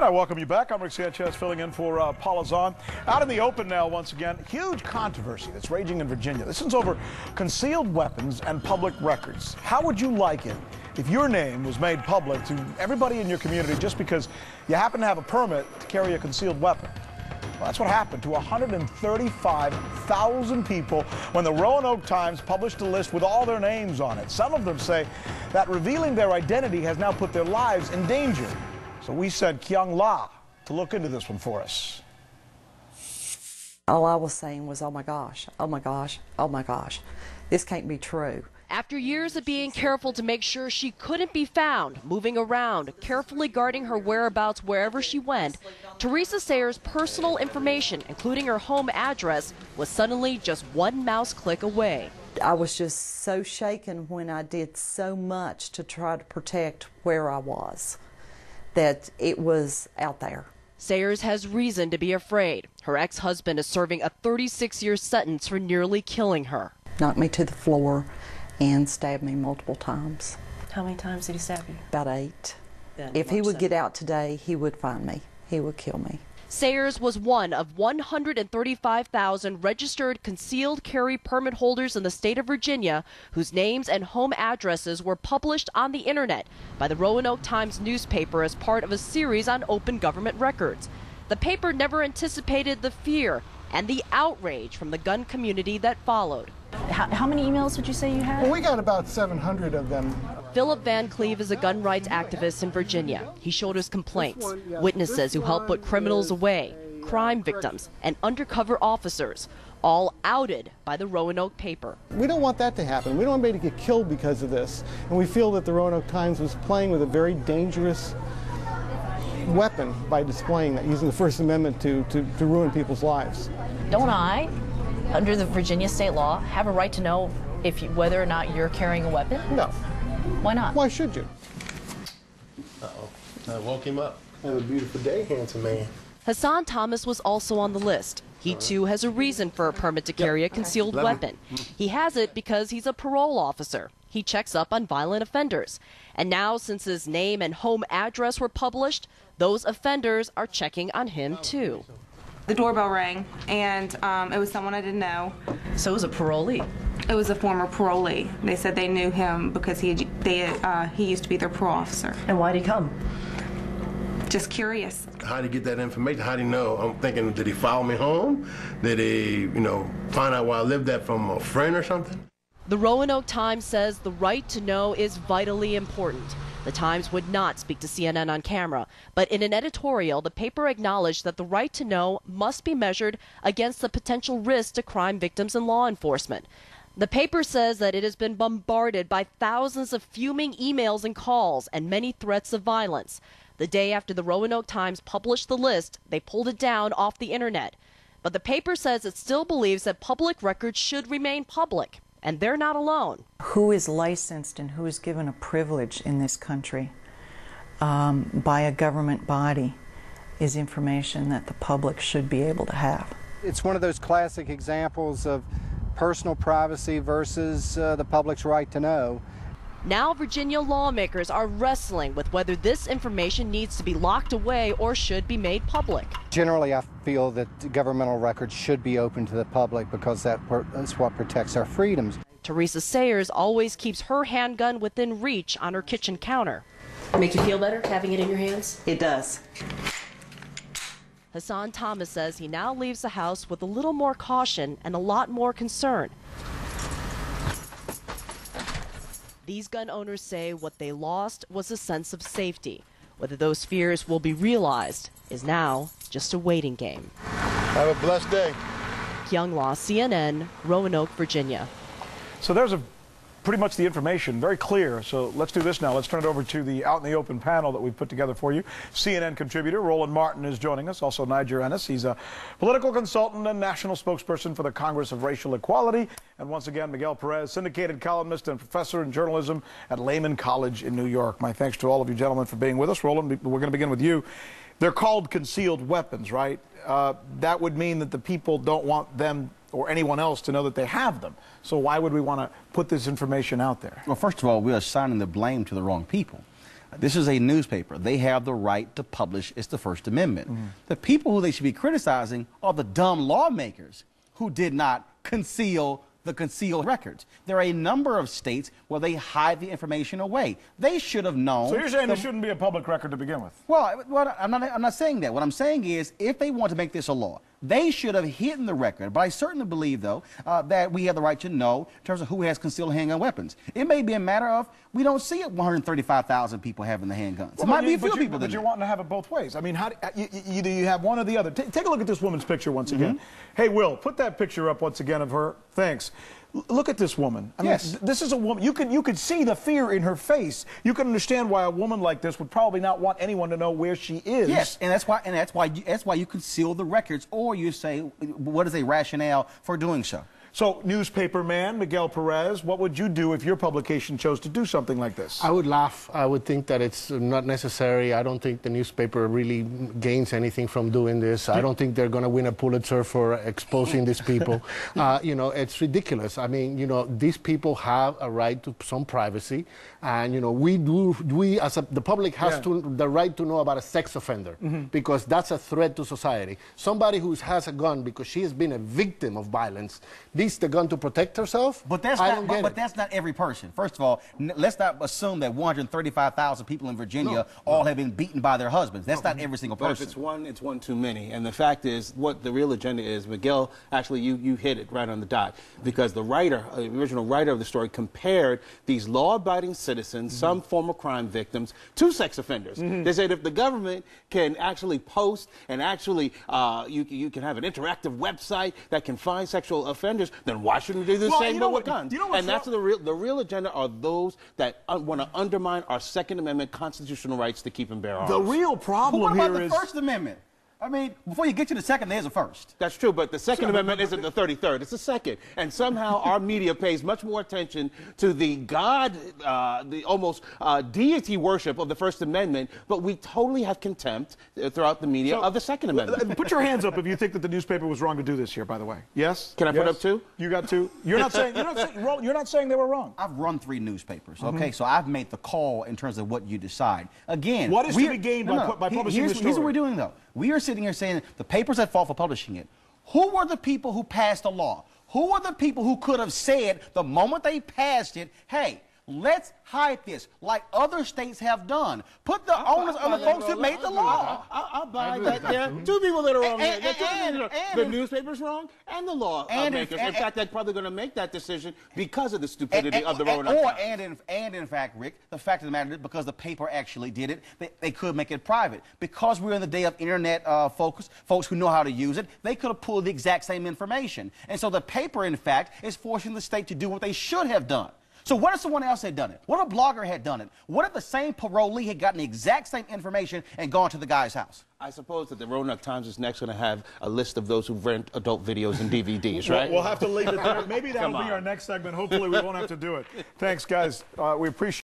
And I welcome you back. I'm Rick Sanchez filling in for Paula Zahn. Out in the open now once again, huge controversy that's raging in Virginia. This is over concealed weapons and public records. How would you like it if your name was made public to everybody in your community just because you happen to have a permit to carry a concealed weapon? Well, that's what happened to 135,000 people when the Roanoke Times published a list with all their names on it. Some of them say that revealing their identity has now put their lives in danger. So we sent Kyung La to look into this one for us. All I was saying was, oh my gosh, oh my gosh, oh my gosh. This can't be true. After years of being careful to make sure she couldn't be found, moving around, carefully guarding her whereabouts wherever she went, Teresa Sayers' personal information, including her home address, was suddenly just one mouse click away. I was just so shaken when I did so much to try to protect where I was, that it was out there. Sayers has reason to be afraid. Her ex-husband is serving a 36-year sentence for nearly killing her. Knocked me to the floor and stabbed me multiple times. How many times did he stab you? About 8. If he would get out today, he would find me. He would kill me. Sayers was one of 135,000 registered concealed carry permit holders in the state of Virginia whose names and home addresses were published on the internet by the Roanoke Times newspaper as part of a series on open government records. The paper never anticipated the fear and the outrage from the gun community that followed. How many emails would you say you had? Well, we got about 700 of them. Philip Van Cleve is a gun rights activist in Virginia. He shoulders complaints, witnesses who help put criminals away, crime victims, and undercover officers, all outed by the Roanoke paper. We don't want that to happen. We don't want anybody to get killed because of this. And we feel that the Roanoke Times was playing with a very dangerous weapon by displaying that, using the First Amendment to ruin people's lives. Don't I, under the Virginia state law, have a right to know whether or not you're carrying a weapon? No. Why not? Why should you? Uh-oh. I woke him up. Have a beautiful day, handsome man. Hassan Thomas was also on the list. He too has a reason for a permit to carry a concealed weapon. He has it because he's a parole officer. He checks up on violent offenders. And now, since his name and home address were published, those offenders are checking on him too. The doorbell rang, and it was someone I didn't know. So it was a parolee? It was a former parolee. They said they knew him because he used to be their parole officer. And why'd he come? Just curious. How did he get that information? How did he know? I'm thinking, did he follow me home? Did he, find out where I lived at from a friend or something? The Roanoke Times says the right to know is vitally important. The Times would not speak to CNN on camera, but in an editorial, the paper acknowledged that the right to know must be measured against the potential risk to crime victims and law enforcement. The paper says that it has been bombarded by thousands of fuming emails and calls and many threats of violence. The day after the Roanoke Times published the list, they pulled it down off the internet. But the paper says it still believes that public records should remain public. And they're not alone. Who is licensed and who is given a privilege in this country by a government body is information that the public should be able to have. It's one of those classic examples of personal privacy versus the public's right to know. Now Virginia lawmakers are wrestling with whether this information needs to be locked away or should be made public. Generally, I feel that governmental records should be open to the public because that's what protects our freedoms. Teresa Sayers always keeps her handgun within reach on her kitchen counter. Make you feel better having it in your hands? It does. Hassan Thomas says he now leaves the house with a little more caution and a lot more concern. These gun owners say what they lost was a sense of safety. Whether those fears will be realized is now just a waiting game. Have a blessed day. Kyung La, CNN, Roanoke, Virginia. So there's pretty much the information, very clear. So let's do this now. Let's turn it over to the Out in the Open panel that we've put together for you. CNN contributor Roland Martin is joining us, also Niger Ennis. He's a political consultant and national spokesperson for the Congress of Racial Equality. And once again, Miguel Perez, syndicated columnist and professor in journalism at Lehman College in New York. My thanks to all of you gentlemen for being with us. Roland, we're going to begin with you. They're called concealed weapons, right? That would mean that the people don't want them or anyone else to know that they have them. So why would we want to put this information out there? Well, first of all, we're assigning the blame to the wrong people. This is a newspaper. They have the right to publish. It's the First Amendment. The people who they should be criticizing are the dumb lawmakers who did not conceal the concealed records. There are a number of states where they hide the information away. They should have known. So you're saying this shouldn't be a public record to begin with? Well, I'm not saying that. What I'm saying is, if they want to make this a law, they should have hidden the record. But I certainly believe, though, that we have the right to know in terms of who has concealed handgun weapons. It may be a matter of we don't see 135,000 people having the handguns. Well, it might be a few people. But you're wanting to have it both ways. I mean, either you have one or the other. Take a look at this woman's picture once again. Hey, Will, put that picture up once again of her. Thanks. Look at this woman. I mean, this is a woman. You could see the fear in her face. You can understand why a woman like this would probably not want anyone to know where she is. Yes, and that's why you conceal the records, or you say, what is a rationale for doing so? So, newspaper man Miguel Perez, what would you do if your publication chose to do something like this? I would laugh. I would think that it's not necessary. I don't think the newspaper really gains anything from doing this. I don't think they're going to win a Pulitzer for exposing these people. You know, it's ridiculous. I mean, you know, these people have a right to some privacy, and you know, the public has the right to know about a sex offender because that's a threat to society. Somebody who has a gun because she has been a victim of violence needs the gun to protect herself. But that's not every person. First of all, let's not assume that 135,000 people in Virginia all have been beaten by their husbands. That's not every single person. But if it's one too many. And the fact is, what the real agenda is, Miguel, actually, you hit it right on the dot. Because the writer, the original writer of the story, compared these law-abiding citizens, some former crime victims, to sex offenders. They said if the government can actually post and actually, you can have an interactive website that can find sexual offenders, then why shouldn't we do the same but with guns? And that's the real agenda are those that want to undermine our Second Amendment constitutional rights to keep and bear arms. The real problem here is... What about the First Amendment? I mean, before you get to the second, there's a first. That's true, but the Second Amendment isn't the 33rd. It's the second. And somehow our media pays much more attention to the the almost deity worship of the First Amendment, but we totally have contempt throughout the media of the Second Amendment. Put your hands up if you think that the newspaper was wrong to do this here, by the way. Yes? Can I put up two? You got two? You're not saying they were wrong. I've run 3 newspapers, okay? So I've made the call in terms of what you decide. Again, what is to be gained by publishing this story? Here's what we're doing, though. We are sitting here saying the papers at fault for publishing it. Who were the people who passed the law? Who were the people who could have said the moment they passed it, hey, let's hide this like other states have done. Put the onus on the folks who made the law. I'll buy that. There are 2 people that are wrong. The newspaper's wrong and the law makers. In fact, they're probably going to make that decision because of the stupidity of the Roanoke. And in fact, Rick, the fact of the matter is because the paper actually did it, they could make it private. Because we're in the day of internet folks who know how to use it, they could have pulled the exact same information. And so the paper, in fact, is forcing the state to do what they should have done. So what if someone else had done it? What if a blogger had done it? What if the same parolee had gotten the exact same information and gone to the guy's house? I suppose that the Roanoke Times is next going to have a list of those who rent adult videos and DVDs, right? We'll have to leave it there. Maybe that'll be our next segment. Hopefully we won't have to do it. Thanks, guys. We appreciate